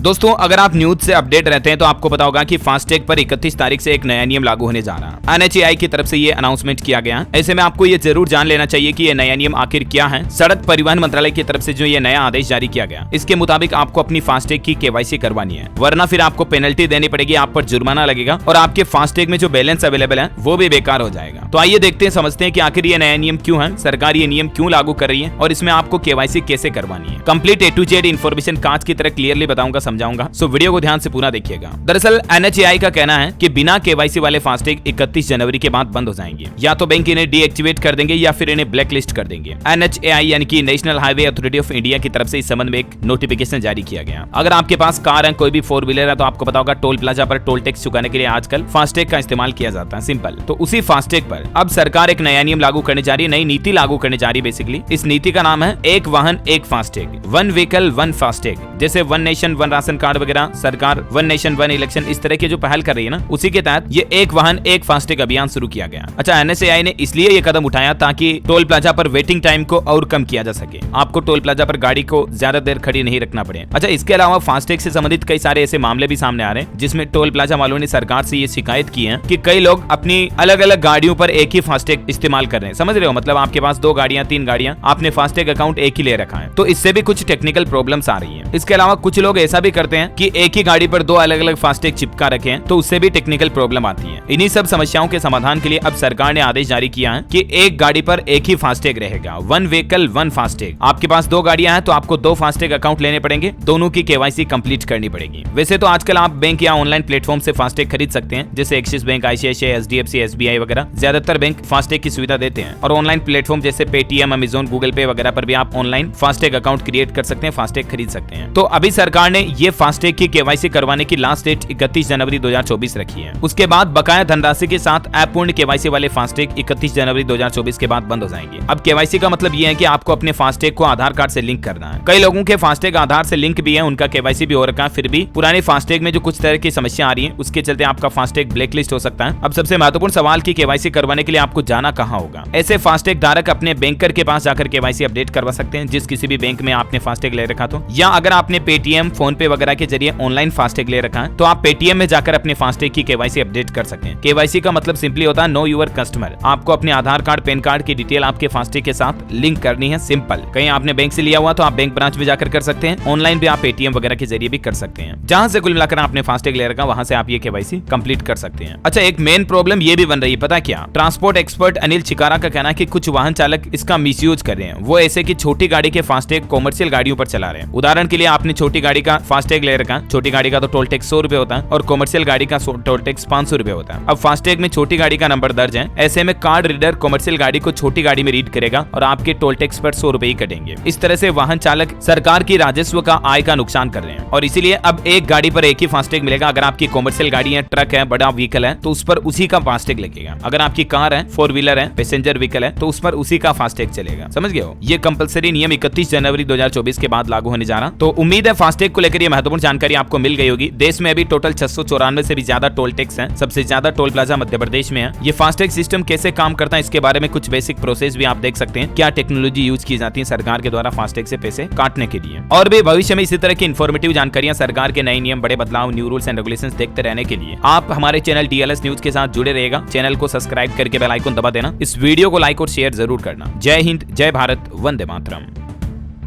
दोस्तों अगर आप न्यूज से अपडेट रहते हैं तो आपको पता होगा कि फास्टैग पर 31 तारीख से एक नया नियम लागू होने जा रहा है। NHAI की तरफ से ये अनाउंसमेंट किया गया। ऐसे में आपको ये जरूर जान लेना चाहिए कि ये नया नियम आखिर क्या है। सड़क परिवहन मंत्रालय की तरफ से जो ये नया आदेश जारी किया गया, इसके मुताबिक आपको अपनी फास्टैग की KYC करवानी है, वरना फिर आपको पेनल्टी देनी पड़ेगी, आप पर जुर्माना लगेगा और आपके फास्टैग में जो बैलेंस अवेलेबल है वो भी बेकार हो जाएगा। तो आइए देखते हैं, समझते हैं कि आखिर ये नया नियम क्यों है, सरकार ये नियम क्यों लागू कर रही है और इसमें आपको KYC कैसे करवानी है। Complete A to Z information कांच की तरह क्लियरली बताऊंगा, समझाऊंगा, सो वीडियो को ध्यान से पूरा देखिएगा। दरअसल NHAI का कहना है कि बिना KYC वाले फास्टैग 31 जनवरी के बाद बंद हो जाएंगे। या तो बैंक इन्हें डीएक्टिवेट कर देंगे या फिर इन्हें ब्लैक लिस्ट कर देंगे। NHAI यानी कि national highway authority of India की तरफ से इस संबंध में एक नोटिफिकेशन जारी किया गया। अगर आपके पास कार है, कोई भी 4 व्हीलर है, तो आपको पता होगा टोल प्लाजा पर टोल टैक्स चुकाने के लिए आजकल फास्टैग का इस्तेमाल किया जाता है, सिंपल। तो उसी फास्टैग पर अब सरकार एक नया नियम लागू करने जा रही है, नई नीति लागू करने जा रही है। बेसिकली इस नीति का नाम है एक वाहन एक FASTag, one vehicle one FASTag. जैसे one nation one ration card वगैरह सरकार वन नेशन वन इलेक्शन इस तरह की जो पहल कर रही है ना, उसी के तहत ये एक वाहन एक फास्टैग अभियान शुरू किया गया। अच्छा, NHAI ने इसलिए ये कदम उठाया ताकि टोल प्लाजा पर वेटिंग टाइम को और कम किया जा सके, आपको टोल प्लाजा पर गाड़ी को ज्यादा देर खड़ी नहीं रखना पड़े। अच्छा, इसके अलावा फास्टैग से संबंधित कई सारे ऐसे मामले भी सामने आ रहे हैं जिसमें टोल प्लाजा वालों ने सरकार से ये शिकायत की है कि कई लोग अपनी अलग अलग गाड़ियों पर एक ही फास्टैग इस्तेमाल कर रहे हैं। समझ रहे हो, मतलब आपके पास 2 गाड़ियां 3 गाड़ियां, आपने फास्टैग अकाउंट एक ही ले रखा है, तो इससे भी कुछ टेक्निकल प्रॉब्लम्स आ रही है। इसके अलावा कुछ लोग ऐसा भी करते हैं कि एक ही गाड़ी पर 2 अलग अलग फास्टैग चिपका रखे हैं, तो उससे भी टेक्निकल प्रॉब्लम आती है। इन्हीं सब समस्याओं के समाधान के लिए अब सरकार ने आदेश जारी किया है कि एक गाड़ी पर एक ही फास्टैग रहेगा, वन व्हीकल वन फास्टैग। आपके पास 2 गाड़ियां हैं तो आपको 2 फास्टैग अकाउंट लेने पड़ेंगे, दोनों की KYC कंप्लीट करनी पड़ेगी। वैसे तो आजकल आप बैंक या ऑनलाइन प्लेटफॉर्म से फास्टैग खरीद सकते हैं, जैसे axis bank, ICICI, HDFC, SBI वगैरह। ज्यादातर बैंक फास्टैग की सुविधा देते हैं और ऑनलाइन प्लेटफॉर्म जैसे पेटीएम, अमेजोन, गूगल पे वगैरह पर भी आप ऑनलाइन फास्टैग अकाउंट क्रिएट कर सकते हैं, फास्टैग खरीद सकते हैं। तो अभी सरकार ने ये फास्टैग की KYC करवाने की लास्ट डेट 31 जनवरी 2024 रखी है। उसके बाद बकाया धनराशि के साथ अपूर्ण KYC वाले फास्टैग 31 जनवरी 2024 के बाद बंद हो जाएंगे। अब KYC का मतलब ये है कि आपको अपने फास्टैग को आधार कार्ड से लिंक करना है। कई लोगों के फास्टैग आधार से लिंक भी है, उनका KYC भी हो रखा है, फिर भी पुराने फास्टैग में जो कुछ तरह की समस्या आ रही है उसके चलते आपका फास्टैग ब्लैकलिस्ट हो सकता है। अब सबसे महत्वपूर्ण सवाल की KYC करवाने के लिए आपको जाना कहाँ होगा। ऐसे फास्टैग धारक अपने बैंकर के पास जाकर KYC अपडेट करवा सकते हैं, जिस किसी भी बैंक में आपने फास्टैग ले रखा तो, या अगर आपने पेटीएम, फोन पे वगैरह के जरिए ऑनलाइन फास्टैग ले रखा है तो आप पेटीएम में जाकर अपने फास्टैग की KYC अपडेट कर सकते हैं। KYC का मतलब सिंपली होता है नो यूर कस्टमर। आपको अपने आधार कार्ड, पैन कार्ड की डिटेल आपके फास्टैग के साथ लिंक करनी है, सिंपल। कहीं आपने बैंक से लिया हुआ तो आप बैंक ब्रांच में जाकर कर सकते हैं, ऑनलाइन भी आप पेटीएम वगैरह के जरिए भी कर सकते हैं। जहां से कुल मिलाकर आपने फास्टैग ले रखा वहां से आप ये KYC कंप्लीट कर सकते हैं। अच्छा, एक मेन प्रॉब्लम ये भी बन रही है, पता क्या? ट्रांसपोर्ट एक्सपर्ट अनिल चिकारा का कहना है कि कुछ वाहन चालक इसका मिसयूज कर रहे हैं। वो ऐसे कि छोटी गाड़ी के फास्टैग कॉमर्शियल गाड़ियों पर चला रहे हैं। उदाहरण के लिए आपने छोटी गाड़ी का फास्टैग ले रखा, छोटी गाड़ी का तो टोल टैक्स 100 रुपए होता है और कॉमर्शियल गाड़ी का टोल टैक्स 500 रुपए होता है। अब फास्टैग में छोटी गाड़ी का नंबर दर्ज है, ऐसे में कार्ड रीडर कॉमर्शियल गाड़ी को छोटी गाड़ी में रीड करेगा और आपके टोल टैक्स पर 100 रुपए ही कटेंगे। इस तरह से वाहन चालक सरकार की राजस्व का आय का नुकसान कर रहे हैं और इसीलिए अब एक गाड़ी पर एक ही फास्टैग मिलेगा। अगर आपकी कॉमर्शियल गाड़ी है, ट्रक है, बड़ा व्हीकल है तो उस पर उसी का फास्टैग लगेगा। अगर आपकी कार है, 4 व्हीलर है, पैसेंजर व्हीकल है तो उस पर उसी का फास्टैग चलेगा। समझ गए हो? ये कंपलसरी नियम 31 जनवरी 2024 के बाद लागू होने जा रहा। तो उम्मीद है फास्टैग को लेकर ये महत्वपूर्ण जानकारी आपको मिल गई होगी। देश में अभी टोटल 694 से भी ज्यादा टोल टैक्स है, सबसे ज्यादा टोल प्लाजा मध्य प्रदेश में है। ये फास्टैग सिस्टम कैसे काम करता है इसके बारे में कुछ बेसिक प्रोसेस भी आप देख सकते हैं, क्या टेक्नोलॉजी यूज की जाती है सरकार के द्वारा फास्टैग से पैसे काटने के लिए। और भी भविष्य में इसी तरह की इन्फॉर्मेटिव जानकारियां, सरकार के नए नियम, बड़े बदलाव, न्यू रूल्स एंड रेगुलेशंस देखते रहने के लिए आप हमारे चैनल DLS न्यूज के साथ जुड़े रहेगा। चैनल को सब्सक्राइब करके बेल आइकन दबा देना, इस वीडियो को लाइक और शेयर जरूर करना। जय हिंद, जय भारत, वंदे मातरम।